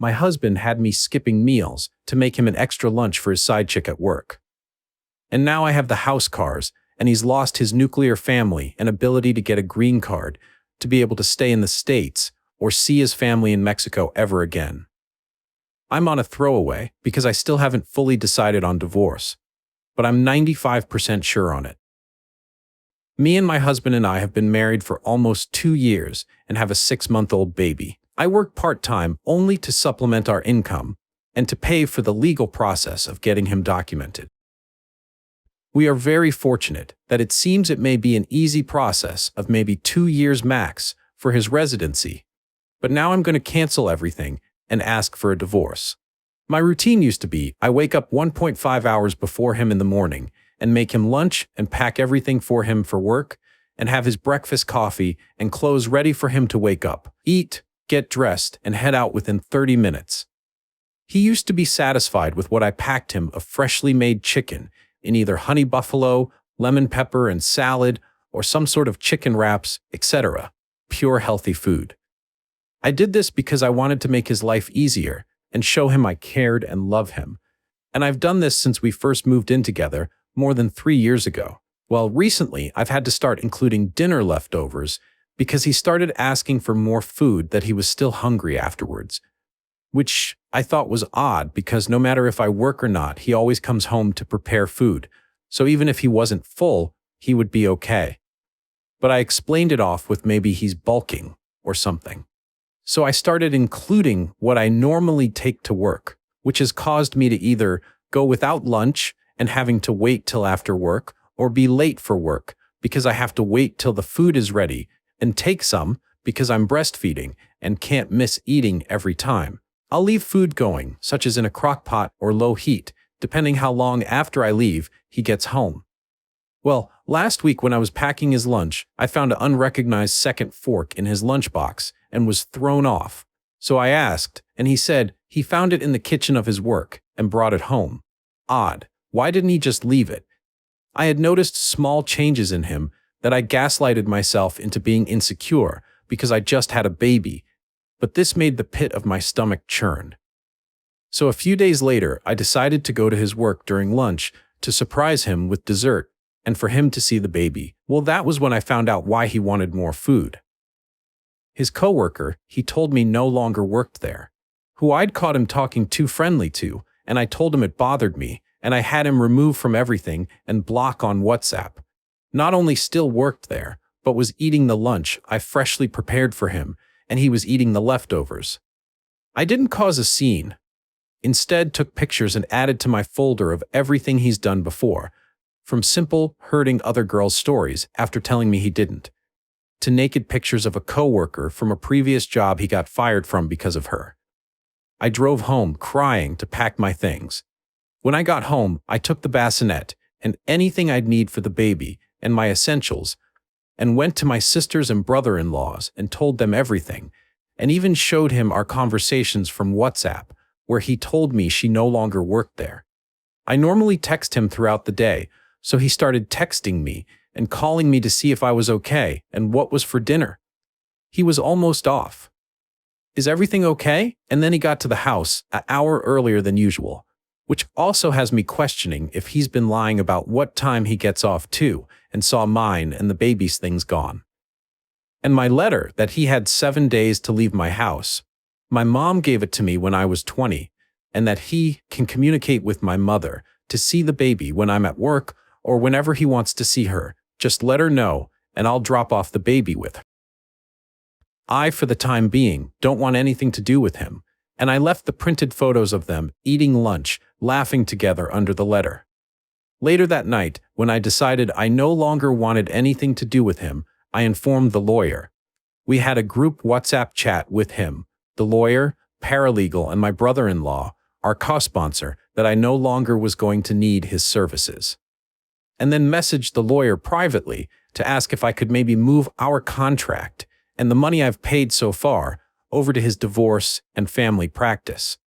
my husband had me skipping meals to make him an extra lunch for his side chick at work. And now I have the house cars, and he's lost his nuclear family and ability to get a green card to be able to stay in the States or see his family in Mexico ever again. I'm on a throwaway because I still haven't fully decided on divorce, but I'm 95% sure on it. Me and my husband and I have been married for almost 2 years and have a 6-month-old baby. I work part-time only to supplement our income and to pay for the legal process of getting him documented. We are very fortunate that it seems it may be an easy process of maybe 2 years max for his residency, but now I'm going to cancel everything and ask for a divorce. My routine used to be I wake up 1.5 hours before him in the morning and make him lunch and pack everything for him for work and have his breakfast coffee and clothes ready for him to wake up, eat, get dressed, and head out within 30 minutes. He used to be satisfied with what I packed him of freshly made chicken in either honey buffalo, lemon pepper and salad, or some sort of chicken wraps, etc. Pure healthy food. I did this because I wanted to make his life easier and show him I cared and love him. And I've done this since we first moved in together more than 3 years ago. Well, recently I've had to start including dinner leftovers because he started asking for more food that he was still hungry afterwards, which I thought was odd because no matter if I work or not, he always comes home to prepare food. So even if he wasn't full, he would be okay. But I explained it off with maybe he's bulking or something. So I started including what I normally take to work, which has caused me to either go without lunch and having to wait till after work or be late for work because I have to wait till the food is ready and take some because I'm breastfeeding and can't miss eating every time. I'll leave food going, such as in a crock pot or low heat, depending how long after I leave he gets home. Well, last week when I was packing his lunch, I found an unrecognized second fork in his lunchbox and was thrown off. So I asked, and he said he found it in the kitchen of his work and brought it home. Odd. Why didn't he just leave it? I had noticed small changes in him that I gaslighted myself into being insecure because I just had a baby, but this made the pit of my stomach churn. So a few days later, I decided to go to his work during lunch to surprise him with dessert and for him to see the baby. Well, that was when I found out why he wanted more food. His coworker, he told me no longer worked there, who I'd caught him talking too friendly to, and I told him it bothered me, and I had him remove from everything and block on WhatsApp. Not only still worked there, but was eating the lunch I freshly prepared for him, and he was eating the leftovers. I didn't cause a scene. Instead, took pictures and added to my folder of everything he's done before, from simple hurting other girls' stories after telling me he didn't, to naked pictures of a coworker from a previous job he got fired from because of her. I drove home crying to pack my things. When I got home, I took the bassinet and anything I'd need for the baby and my essentials and went to my sisters and brother-in-laws and told them everything, and even showed him our conversations from WhatsApp, where he told me she no longer worked there. I normally text him throughout the day, so he started texting me and calling me to see if I was okay and what was for dinner. He was almost off. Is everything okay? And then he got to the house an hour earlier than usual, which also has me questioning if he's been lying about what time he gets off too, and saw mine and the baby's things gone. And my letter that he had 7 days to leave my house. My mom gave it to me when I was 20, and that he can communicate with my mother to see the baby when I'm at work or whenever he wants to see her. Just let her know, and I'll drop off the baby with her. I, for the time being, don't want anything to do with him, and I left the printed photos of them eating lunch, laughing together under the letter. Later that night, when I decided I no longer wanted anything to do with him, I informed the lawyer. We had a group WhatsApp chat with him, the lawyer, paralegal, and my brother-in-law, our co-sponsor, that I no longer was going to need his services. And then messaged the lawyer privately to ask if I could maybe move our contract and the money I've paid so far over to his divorce and family practice.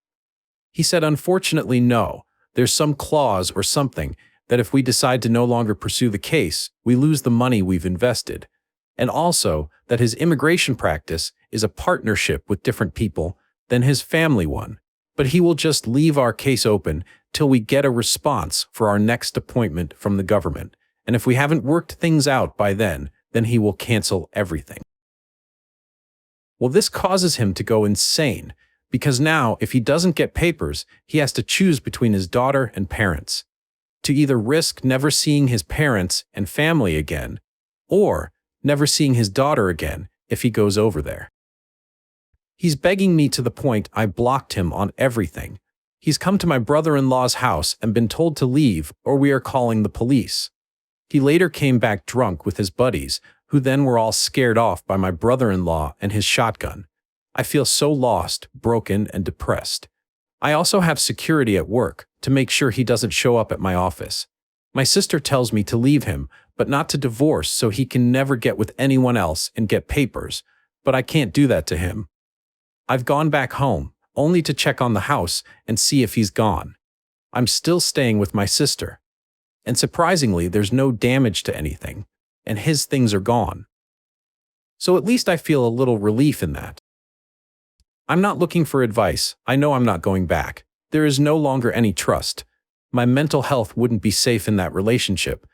He said, unfortunately, no. There's some clause or something that if we decide to no longer pursue the case, we lose the money we've invested. And also that his immigration practice is a partnership with different people than his family one, but he will just leave our case open till we get a response for our next appointment from the government, and if we haven't worked things out by then he will cancel everything. Well, this causes him to go insane, because now, if he doesn't get papers, he has to choose between his daughter and parents. To either risk never seeing his parents and family again, or never seeing his daughter again if he goes over there. He's begging me to the point I blocked him on everything. He's come to my brother-in-law's house and been told to leave or we are calling the police. He later came back drunk with his buddies, who then were all scared off by my brother-in-law and his shotgun. I feel so lost, broken, and depressed. I also have security at work to make sure he doesn't show up at my office. My sister tells me to leave him, but not to divorce so he can never get with anyone else and get papers, but I can't do that to him. I've gone back home, only to check on the house and see if he's gone. I'm still staying with my sister. And surprisingly, there's no damage to anything, and his things are gone. So at least I feel a little relief in that. I'm not looking for advice. I know I'm not going back. There is no longer any trust. My mental health wouldn't be safe in that relationship,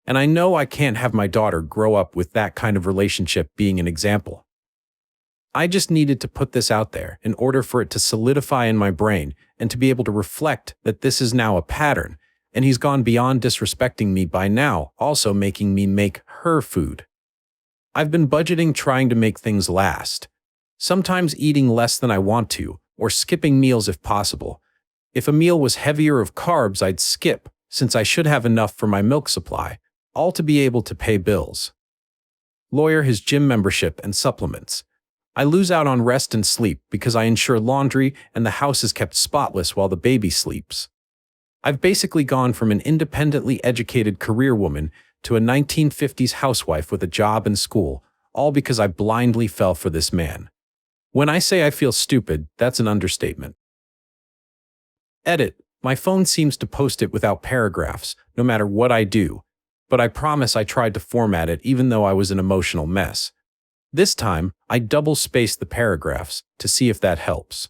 and I know I can't have my daughter grow up with that kind of relationship being an example. I just needed to put this out there in order for it to solidify in my brain and to be able to reflect that this is now a pattern, and he's gone beyond disrespecting me by now also making me make her food. I've been budgeting trying to make things last, sometimes eating less than I want to, or skipping meals if possible. If a meal was heavier of carbs, I'd skip, since I should have enough for my milk supply, all to be able to pay bills. Lawyer, his gym membership and supplements. I lose out on rest and sleep because I ensure laundry and the house is kept spotless while the baby sleeps. I've basically gone from an independently educated career woman to a 1950s housewife with a job and school, all because I blindly fell for this man. When I say I feel stupid, that's an understatement. Edit. My phone seems to post it without paragraphs, no matter what I do, but I promise I tried to format it even though I was an emotional mess. This time, I double-spaced the paragraphs to see if that helps.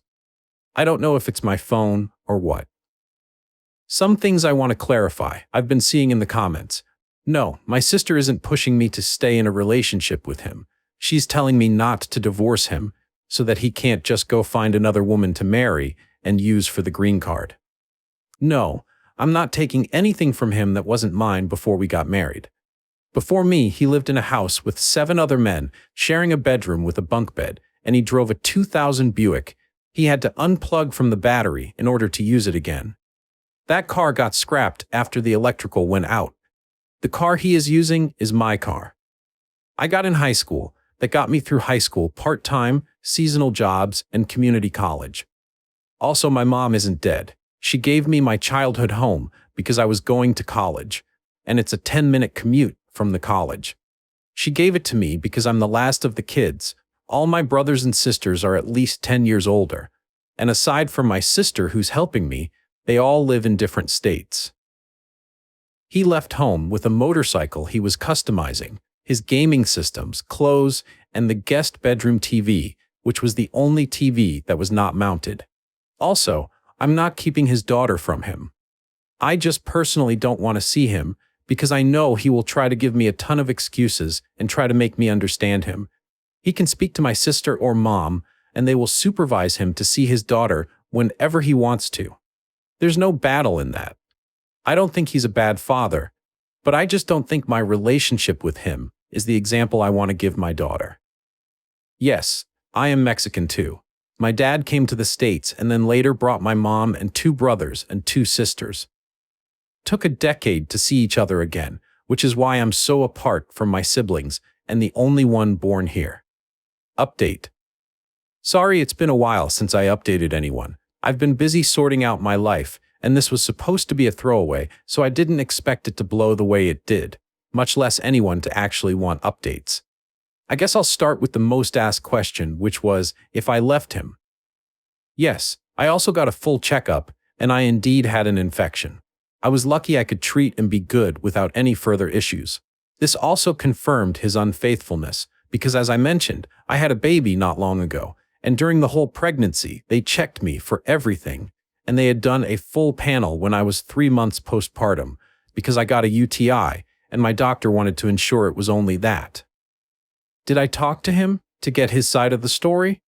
I don't know if it's my phone or what. Some things I want to clarify, I've been seeing in the comments. No, my sister isn't pushing me to stay in a relationship with him. She's telling me not to divorce him, so that he can't just go find another woman to marry and use for the green card. No, I'm not taking anything from him that wasn't mine before we got married. Before me, he lived in a house with 7 other men, sharing a bedroom with a bunk bed, and he drove a 2000 Buick. He had to unplug from the battery in order to use it again. That car got scrapped after the electrical went out. The car he is using is my car. I got in high school. That got me through high school, part-time, seasonal jobs, and community college. Also, my mom isn't dead. She gave me my childhood home because I was going to college, and it's a 10-minute commute from the college. She gave it to me because I'm the last of the kids. All my brothers and sisters are at least 10 years older, and aside from my sister who's helping me, they all live in different states. He left home with a motorcycle he was customizing, his gaming systems, clothes, and the guest bedroom TV, which was the only TV that was not mounted. Also, I'm not keeping his daughter from him. I just personally don't want to see him because I know he will try to give me a ton of excuses and try to make me understand him. He can speak to my sister or mom, and they will supervise him to see his daughter whenever he wants to. There's no battle in that. I don't think he's a bad father, but I just don't think my relationship with him is the example I want to give my daughter. Yes, I am Mexican too. My dad came to the States and then later brought my mom and 2 brothers and 2 sisters. Took a decade to see each other again, which is why I'm so apart from my siblings and the only one born here. Update. Sorry it's been a while since I updated anyone. I've been busy sorting out my life, and this was supposed to be a throwaway, so I didn't expect it to blow the way it did, much less anyone to actually want updates. I guess I'll start with the most asked question, which was if I left him. Yes, I also got a full checkup, and I indeed had an infection. I was lucky I could treat and be good without any further issues. This also confirmed his unfaithfulness, because as I mentioned, I had a baby not long ago, And during the whole pregnancy, they checked me for everything, and they had done a full panel when I was 3 months postpartum because I got a UTI, and my doctor wanted to ensure it was only that. Did I talk to him to get his side of the story?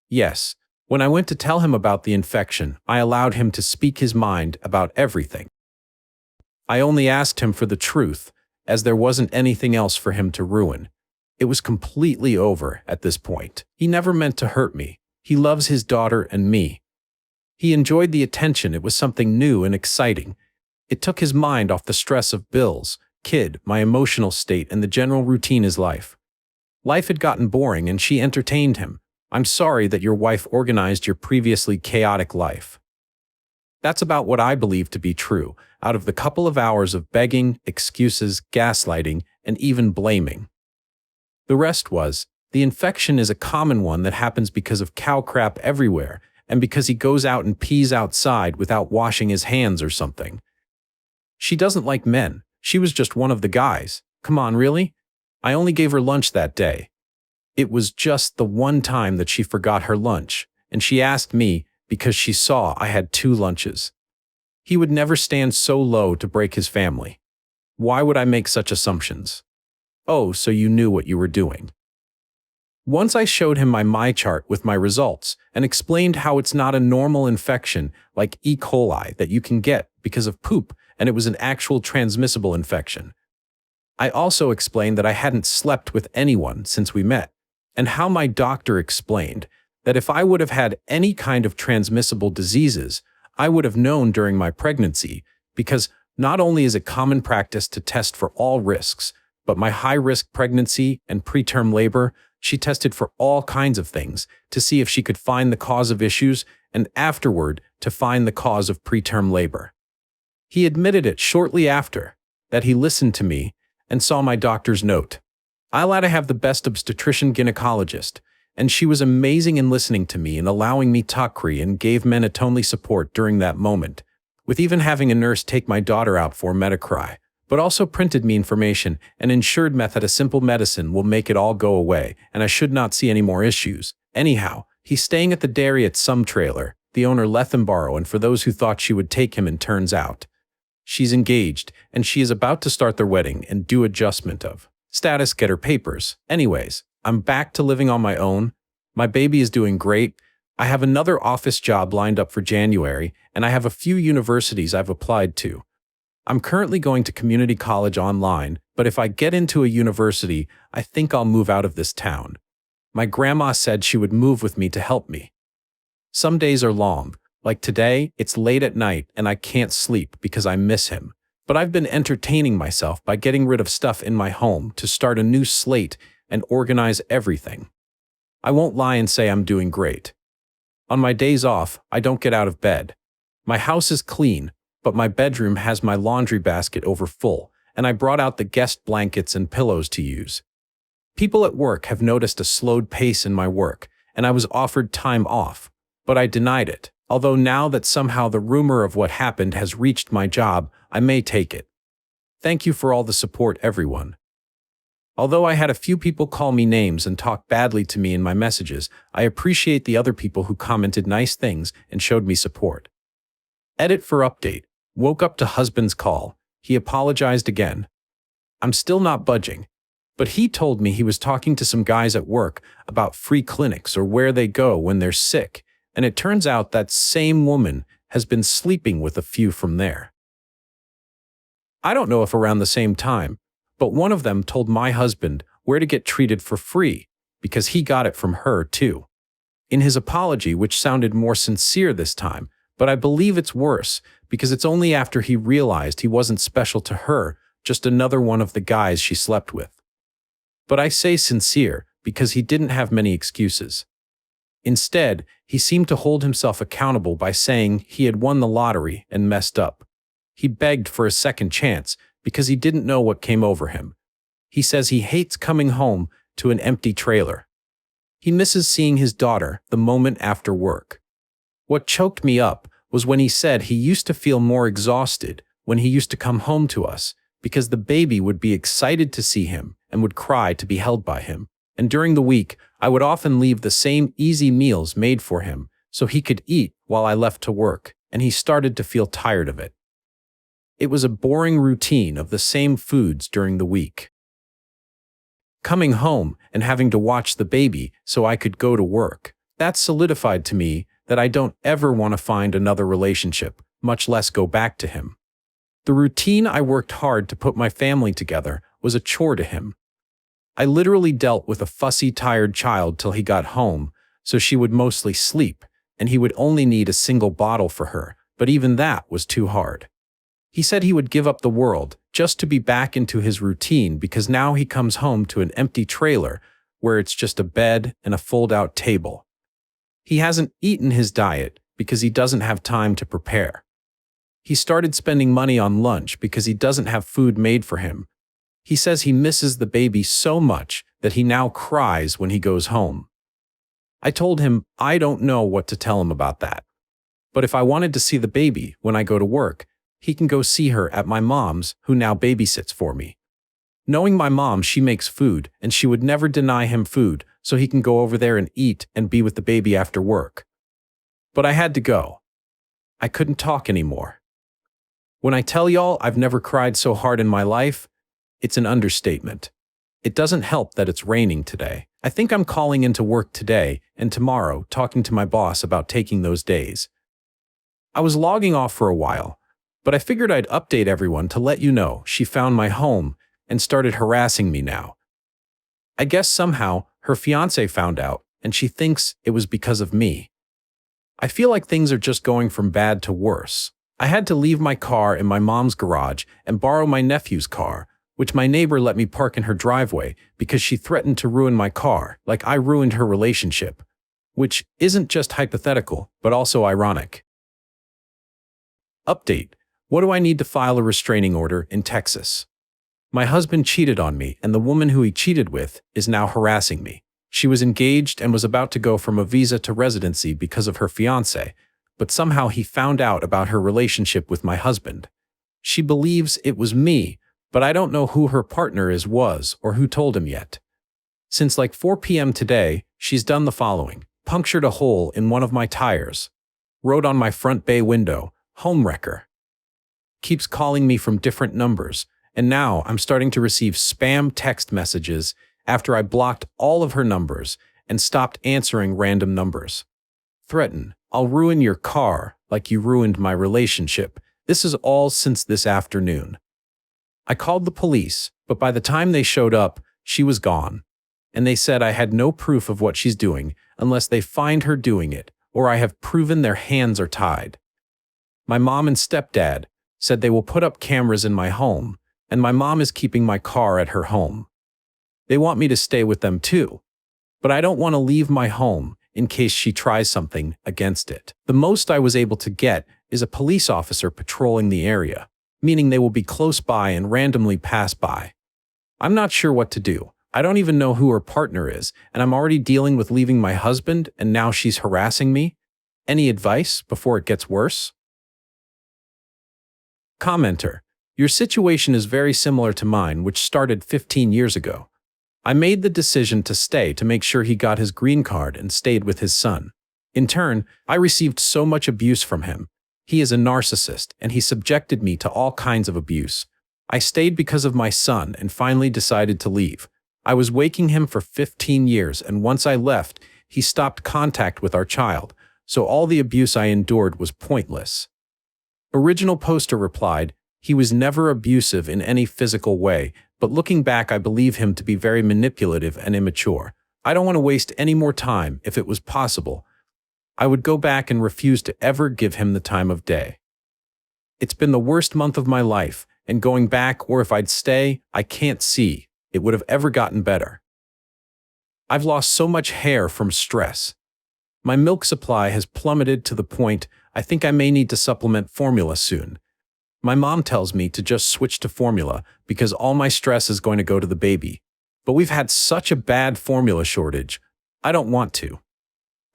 Yes. When I went to tell him about the infection, I allowed him to speak his mind about everything. I only asked him for the truth, as there wasn't anything else for him to ruin. It was completely over at this point. He never meant to hurt me. He loves his daughter and me. He enjoyed the attention. It was something new and exciting. It took his mind off the stress of bills, kid, my emotional state, and the general routine of life. Life had gotten boring and she entertained him. I'm sorry that your wife organized your previously chaotic life. That's about what I believe to be true, out of the couple of hours of begging, excuses, gaslighting, and even blaming. The rest was, the infection is a common one that happens because of cow crap everywhere, and because he goes out and pees outside without washing his hands or something. She doesn't like men. She was just one of the guys. Come on, really? I only gave her lunch that day. It was just the one time that she forgot her lunch, and she asked me because she saw I had 2 lunches. He would never stand so low to break his family. Why would I make such assumptions? Oh, so you knew what you were doing. Once I showed him my chart with my results and explained how it's not a normal infection like E. coli that you can get because of poop, and it was an actual transmissible infection. I also explained that I hadn't slept with anyone since we met, and how my doctor explained that if I would have had any kind of transmissible diseases, I would have known during my pregnancy, because not only is it common practice to test for all risks, but my high-risk pregnancy and preterm labor, she tested for all kinds of things to see if she could find the cause of issues and afterward to find the cause of preterm labor. He admitted it shortly after, that he listened to me and saw my doctor's note. I allowed to have the best obstetrician gynecologist, and she was amazing in listening to me and allowing me talkry and gave Menatone support during that moment, with even having a nurse take my daughter out for Metacry, but also printed me information and ensured me that a simple medicine will make it all go away and I should not see any more issues. Anyhow, he's staying at the dairy at some trailer, the owner let him borrow, and for those who thought she would take him, and turns out she's engaged and she is about to start their wedding and do adjustment of status, get her papers. Anyways, I'm back to living on my own. My baby is doing great. I have another office job lined up for January, and I have a few universities I've applied to. I'm currently going to community college online, but if I get into a university, I think I'll move out of this town. My grandma said she would move with me to help me. Some days are long. Like today, it's late at night and I can't sleep because I miss him. But I've been entertaining myself by getting rid of stuff in my home to start a new slate and organize everything. I won't lie and say I'm doing great. On my days off, I don't get out of bed. My house is clean, but my bedroom has my laundry basket over full, and I brought out the guest blankets and pillows to use. People at work have noticed a slowed pace in my work, and I was offered time off, but I denied it. Although now that somehow the rumor of what happened has reached my job, I may take it. Thank you for all the support, everyone. Although I had a few people call me names and talk badly to me in my messages, I appreciate the other people who commented nice things and showed me support. Edit for update. Woke up to husband's call. He apologized again. I'm still not budging, but he told me he was talking to some guys at work about free clinics or where they go when they're sick, and it turns out that same woman has been sleeping with a few from there. I don't know if around the same time, but one of them told my husband where to get treated for free because he got it from her too. In his apology, which sounded more sincere this time, but I believe it's worse because it's only after he realized he wasn't special to her, just another one of the guys she slept with. But I say sincere because he didn't have many excuses. Instead, he seemed to hold himself accountable by saying he had won the lottery and messed up. He begged for a second chance because he didn't know what came over him. He says he hates coming home to an empty trailer. He misses seeing his daughter the moment after work. What choked me up was when he said he used to feel more exhausted when he used to come home to us because the baby would be excited to see him and would cry to be held by him. And during the week, I would often leave the same easy meals made for him so he could eat while I left to work, and he started to feel tired of it. It was a boring routine of the same foods during the week. Coming home and having to watch the baby so I could go to work, that solidified to me that I don't ever want to find another relationship, much less go back to him. The routine I worked hard to put my family together was a chore to him. I literally dealt with a fussy, tired child till he got home, so she would mostly sleep, and he would only need a single bottle for her, but even that was too hard. He said he would give up the world just to be back into his routine because now he comes home to an empty trailer where it's just a bed and a fold-out table. He hasn't eaten his diet because he doesn't have time to prepare. He started spending money on lunch because he doesn't have food made for him. He says he misses the baby so much that he now cries when he goes home. I told him I don't know what to tell him about that. But if I wanted to see the baby when I go to work, he can go see her at my mom's, who now babysits for me. Knowing my mom, she makes food, and she would never deny him food, so he can go over there and eat and be with the baby after work. But I had to go. I couldn't talk anymore. When I tell y'all I've never cried so hard in my life, it's an understatement. It doesn't help that it's raining today. I think I'm calling into work today and tomorrow talking to my boss about taking those days. I was logging off for a while, but I figured I'd update everyone to let you know she found my home and started harassing me now. I guess somehow her fiancé found out and she thinks it was because of me. I feel like things are just going from bad to worse. I had to leave my car in my mom's garage and borrow my nephew's car, which my neighbor let me park in her driveway because she threatened to ruin my car like I ruined her relationship, which isn't just hypothetical, but also ironic. Update. What do I need to file a restraining order in Texas? My husband cheated on me, and the woman who he cheated with is now harassing me. She was engaged and was about to go from a visa to residency because of her fiancé, but somehow he found out about her relationship with my husband. She believes it was me, but I don't know who her partner was or who told him yet. Since like 4 p.m. today, she's done the following: punctured a hole in one of my tires, wrote on my front bay window, "Homewrecker." Keeps calling me from different numbers, and now I'm starting to receive spam text messages after I blocked all of her numbers and stopped answering random numbers. Threaten, "I'll ruin your car like you ruined my relationship." This is all since this afternoon. I called the police, but by the time they showed up, she was gone. And they said I had no proof of what she's doing unless they find her doing it, or I have proven their hands are tied. My mom and stepdad said they will put up cameras in my home, and my mom is keeping my car at her home. They want me to stay with them too, but I don't want to leave my home in case she tries something against it. The most I was able to get is a police officer patrolling the area, meaning they will be close by and randomly pass by. I'm not sure what to do. I don't even know who her partner is, and I'm already dealing with leaving my husband, and now she's harassing me. Any advice before it gets worse? Commenter. Your situation is very similar to mine, which started 15 years ago. I made the decision to stay to make sure he got his green card and stayed with his son. In turn, I received so much abuse from him. He is a narcissist, and he subjected me to all kinds of abuse. I stayed because of my son and finally decided to leave. I was waking him for 15 years, and once I left, he stopped contact with our child, so all the abuse I endured was pointless. Original poster replied, "He was never abusive in any physical way, but looking back I believe him to be very manipulative and immature. I don't want to waste any more time. If it was possible, I would go back and refuse to ever give him the time of day. It's been the worst month of my life, and going back, or if I'd stay, I can't see it would have ever gotten better. I've lost so much hair from stress. My milk supply has plummeted to the point I think I may need to supplement formula soon. My mom tells me to just switch to formula because all my stress is going to go to the baby. But we've had such a bad formula shortage, I don't want to.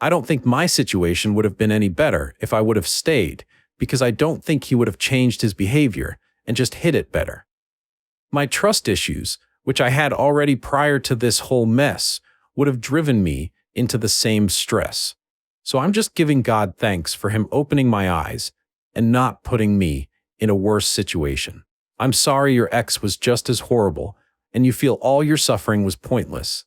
I don't think my situation would have been any better if I would have stayed, because I don't think he would have changed his behavior and just hid it better. My trust issues, which I had already prior to this whole mess, would have driven me into the same stress. So I'm just giving God thanks for him opening my eyes and not putting me in a worse situation. I'm sorry your ex was just as horrible and you feel all your suffering was pointless.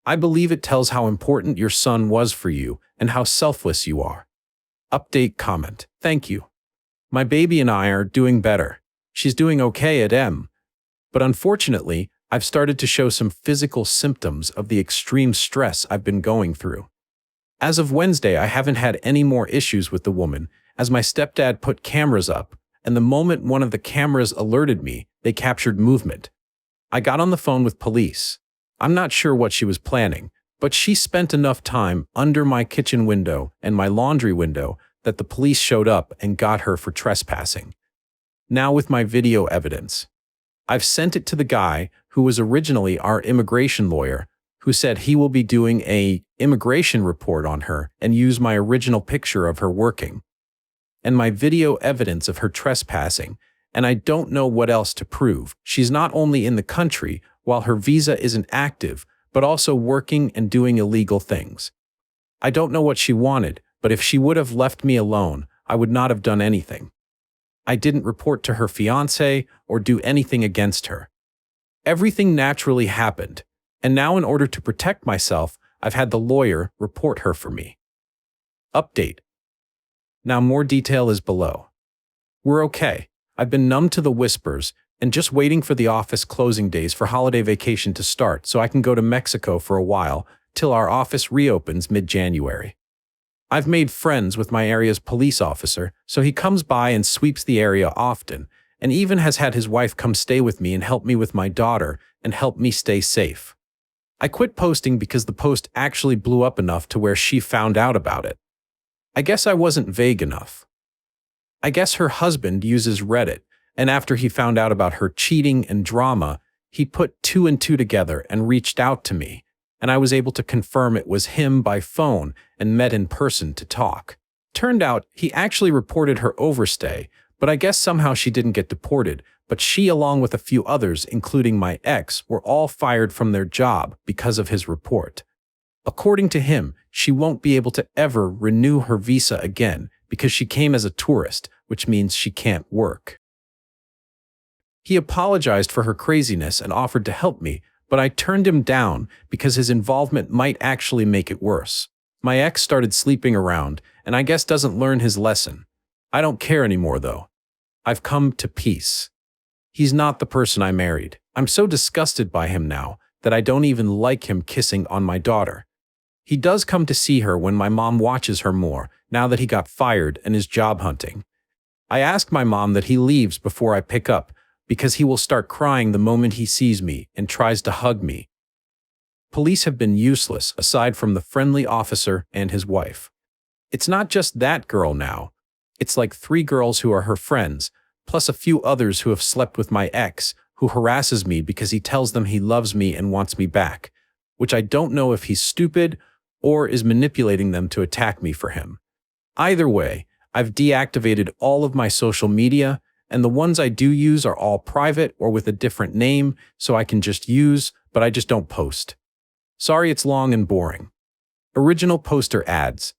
I believe it tells how important your son was for you and how selfless you are. Update comment. Thank you. My baby and I are doing better. She's doing okay at M. But unfortunately, I've started to show some physical symptoms of the extreme stress I've been going through. As of Wednesday, I haven't had any more issues with the woman, as my stepdad put cameras up, and the moment one of the cameras alerted me, they captured movement. I got on the phone with police. I'm not sure what she was planning, but she spent enough time under my kitchen window and my laundry window that the police showed up and got her for trespassing. Now with my video evidence. I've sent it to the guy who was originally our immigration lawyer, who said he will be doing an immigration report on her and use my original picture of her working, and my video evidence of her trespassing, and I don't know what else to prove. She's not only in the country while her visa isn't active, but also working and doing illegal things. I don't know what she wanted, but if she would have left me alone, I would not have done anything. I didn't report to her fiancé or do anything against her. Everything naturally happened, and now in order to protect myself, I've had the lawyer report her for me. Update. Now more detail is below. We're okay. I've been numb to the whispers and just waiting for the office closing days for holiday vacation to start so I can go to Mexico for a while till our office reopens mid-January. I've made friends with my area's police officer, so he comes by and sweeps the area often, and even has had his wife come stay with me and help me with my daughter and help me stay safe. I quit posting because the post actually blew up enough to where she found out about it. I guess I wasn't vague enough. I guess her husband uses Reddit, and after he found out about her cheating and drama, he put 2 and 2 together and reached out to me, and I was able to confirm it was him by phone and met in person to talk. Turned out he actually reported her overstay, but I guess somehow she didn't get deported, but she along with a few others, including my ex, were all fired from their job because of his report. According to him, she won't be able to ever renew her visa again because she came as a tourist, which means she can't work. He apologized for her craziness and offered to help me, but I turned him down because his involvement might actually make it worse. My ex started sleeping around, and I guess doesn't learn his lesson. I don't care anymore though. I've come to peace. He's not the person I married. I'm so disgusted by him now that I don't even like him kissing on my daughter. He does come to see her when my mom watches her more, now that he got fired and is job hunting. I ask my mom that he leaves before I pick up, because he will start crying the moment he sees me and tries to hug me. Police have been useless aside from the friendly officer and his wife. It's not just that girl now. It's like 3 girls who are her friends, plus a few others who have slept with my ex, who harasses me because he tells them he loves me and wants me back, which I don't know if he's stupid or is manipulating them to attack me for him. Either way, I've deactivated all of my social media, and the ones I do use are all private or with a different name, so I can just use, but I just don't post. Sorry it's long and boring. Original poster ads.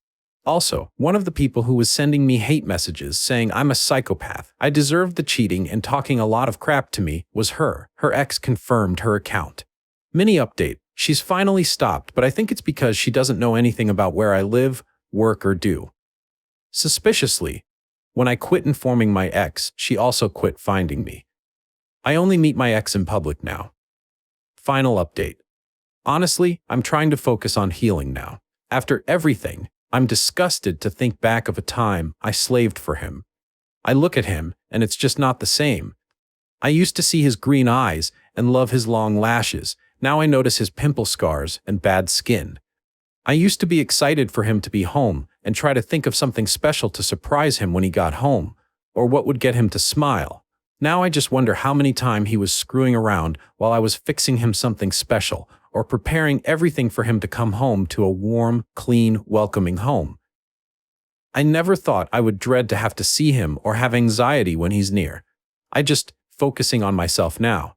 Also, one of the people who was sending me hate messages saying I'm a psychopath, I deserved the cheating and talking a lot of crap to me, was her. Her ex confirmed her account. Mini update. She's finally stopped, but I think it's because she doesn't know anything about where I live, work, or do. Suspiciously, when I quit informing my ex, she also quit finding me. I only meet my ex in public now. Final update. Honestly, I'm trying to focus on healing now. After everything, I'm disgusted to think back of a time I slaved for him. I look at him, and it's just not the same. I used to see his green eyes and love his long lashes. Now I notice his pimple scars and bad skin. I used to be excited for him to be home and try to think of something special to surprise him when he got home, or what would get him to smile. Now I just wonder how many times he was screwing around while I was fixing him something special, or preparing everything for him to come home to a warm, clean, welcoming home. I never thought I would dread to have to see him or have anxiety when he's near. I just focusing on myself now.